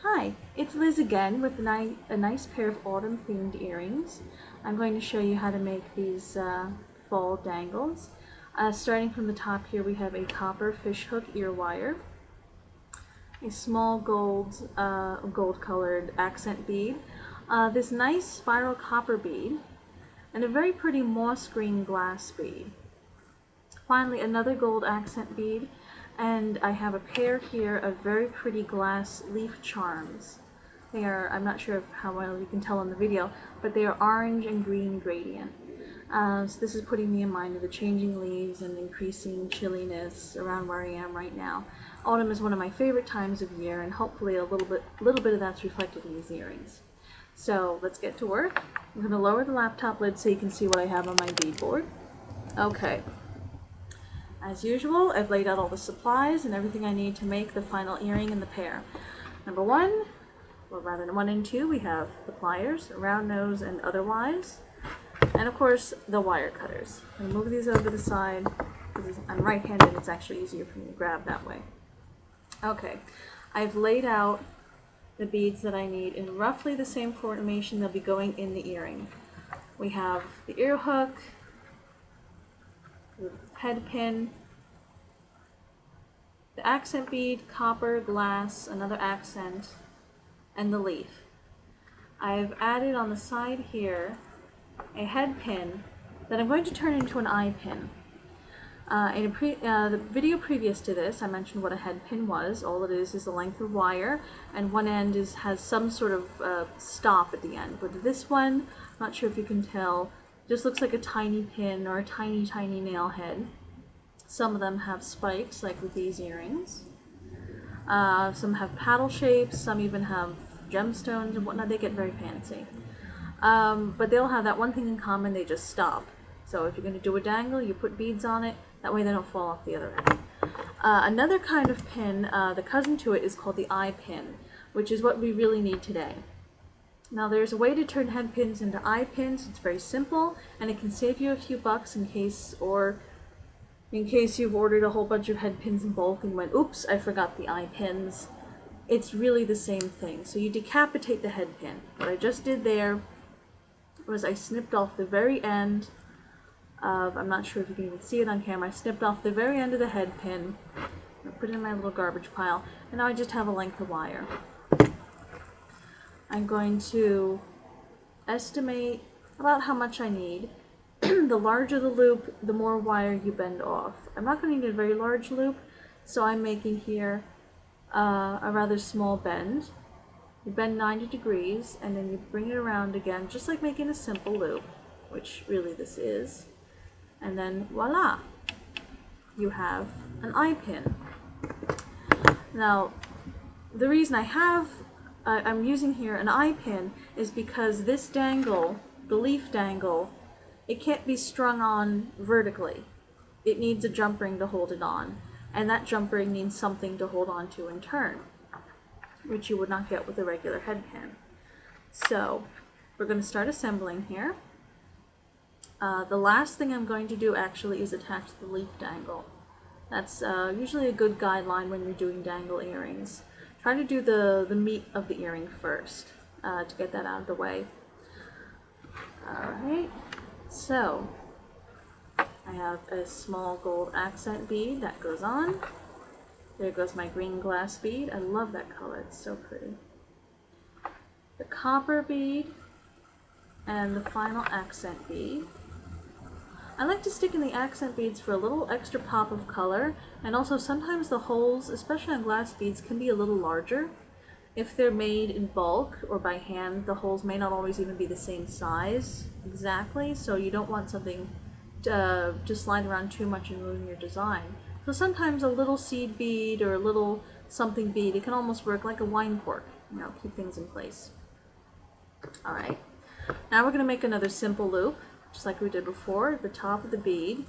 Hi, it's Liz again with a nice pair of autumn themed earrings. I'm going to show you how to make these fall dangles. Starting from the top here, we have a copper fishhook ear wire, a small gold colored accent bead, this nice spiral copper bead, and a very pretty moss green glass bead. Finally, another gold accent bead, and I have a pair here of very pretty glass leaf charms. They are, I'm not sure how well you can tell in the video, but they are orange and green gradient. So this is putting me in mind of the changing leaves and increasing chilliness around where I am right now. Autumn is one of my favorite times of year, and hopefully a little bit of that's reflected in these earrings. So let's get to work. I'm going to lower the laptop lid so you can see what I have on my beadboard. Okay. As usual, I've laid out all the supplies and everything I need to make the final earring in the pair. Number one, or rather 1 and 2, we have the pliers, round nose and otherwise, and of course the wire cutters. I'm going to move these over to the side because I'm right-handed, it's actually easier for me to grab that way. Okay, I've laid out the beads that I need in roughly the same formation they'll be going in the earring. We have the ear hook, the head pin, the accent bead, copper, glass, another accent, and the leaf. I've added on the side here a head pin that I'm going to turn into an eye pin. In the video previous to this, I mentioned what a head pin was. All it is a length of wire, and one end has some sort of stop at the end. But this one, I'm not sure if you can tell, just looks like a tiny pin or a tiny, tiny nail head. Some of them have spikes, like with these earrings. Some have paddle shapes, some even have gemstones and whatnot. They get very fancy. But they'll have that one thing in common, they just stop. So if you're going to do a dangle, you put beads on it, that way they don't fall off the other end. Another kind of pin, the cousin to it, is called the eye pin, which is what we really need today. Now there's a way to turn head pins into eye pins. It's very simple, and it can save you a few bucks in case you've ordered a whole bunch of head pins in bulk and went, oops, I forgot the eye pins. It's really the same thing. So you decapitate the head pin. What I just did there was I snipped off the very end of, I'm not sure if you can even see it on camera, I snipped off the very end of the head pin, I put it in my little garbage pile, and now I just have a length of wire. I'm going to estimate about how much I need. The larger the loop, the more wire you bend off. I'm not going to need a very large loop, so I'm making here a rather small bend. You bend 90 degrees, and then you bring it around again, just like making a simple loop, which really this is. And then voila, you have an eye pin. Now, the reason I'm using here an eye pin is because this dangle, the leaf dangle, it can't be strung on vertically. It needs a jump ring to hold it on, and that jump ring needs something to hold on to and turn, which you would not get with a regular head pin. So we're going to start assembling here. The last thing I'm going to do actually is attach the leaf dangle. That's usually a good guideline when you're doing dangle earrings. Try to do the meat of the earring first to get that out of the way. Alright, so I have a small gold accent bead that goes on. There goes my green glass bead. I love that color, it's so pretty. The copper bead and the final accent bead. I like to stick in the accent beads for a little extra pop of color, and also sometimes the holes, especially on glass beads, can be a little larger. If they're made in bulk or by hand, the holes may not always even be the same size exactly, so you don't want something to slide around too much and ruin your design. So sometimes a little seed bead or a little something bead, it can almost work like a wine cork, keep things in place. Alright, now we're going to make another simple loop, just like we did before. At the top of the bead,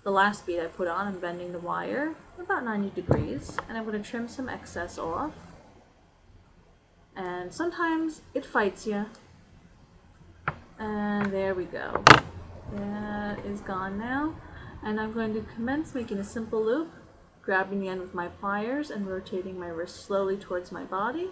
the last bead I put on, I'm bending the wire about 90 degrees, and I'm going to trim some excess off. And sometimes it fights you. And there we go. That is gone now. And I'm going to commence making a simple loop, grabbing the end with my pliers and rotating my wrist slowly towards my body.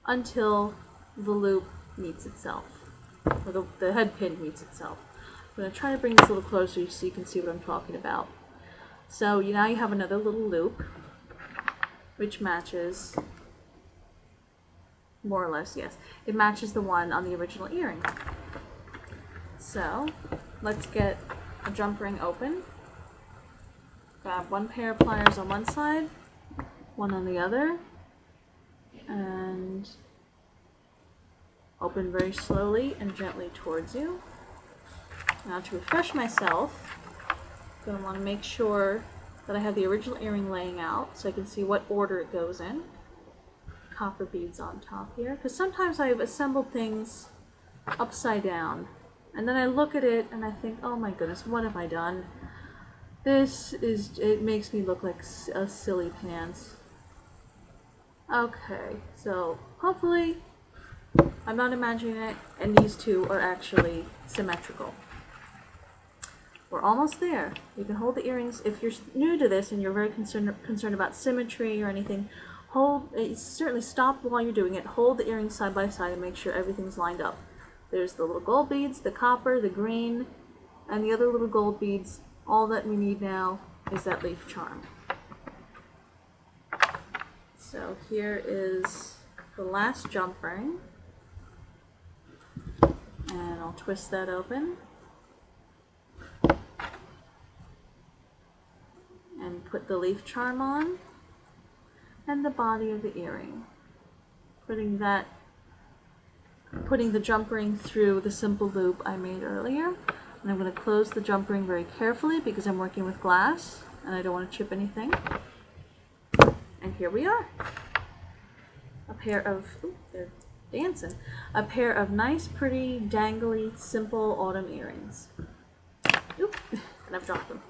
until the loop meets itself, or the head pin meets itself. I'm going to try to bring this a little closer so you can see what I'm talking about. So now you have another little loop, which matches, more or less, yes, it matches the one on the original earring. So let's get a jump ring open. Grab one pair of pliers on one side, one on the other, and open very slowly and gently towards you. Now to refresh myself, I'm going to want to make sure that I have the original earring laying out so I can see what order it goes in. Copper beads on top here, because sometimes I've assembled things upside down and then I look at it and I think, oh my goodness, what have I done? It makes me look like a silly pants. Okay, so hopefully I'm not imagining it and these two are actually symmetrical. We're almost there. You can hold the earrings. If you're new to this and you're very concerned about symmetry or anything, certainly stop while you're doing it. Hold the earrings side by side and make sure everything's lined up. There's the little gold beads, the copper, the green, and the other little gold beads. All that we need now is that leaf charm. So here is the last jump ring. And I'll twist that open. And put the leaf charm on. And the body of the earring. Putting the jump ring through the simple loop I made earlier. And I'm going to close the jump ring very carefully because I'm working with glass and I don't want to chip anything. And here we are. A pair of, they're dancing. A pair of nice, pretty, dangly, simple autumn earrings. Oop, and I've dropped them.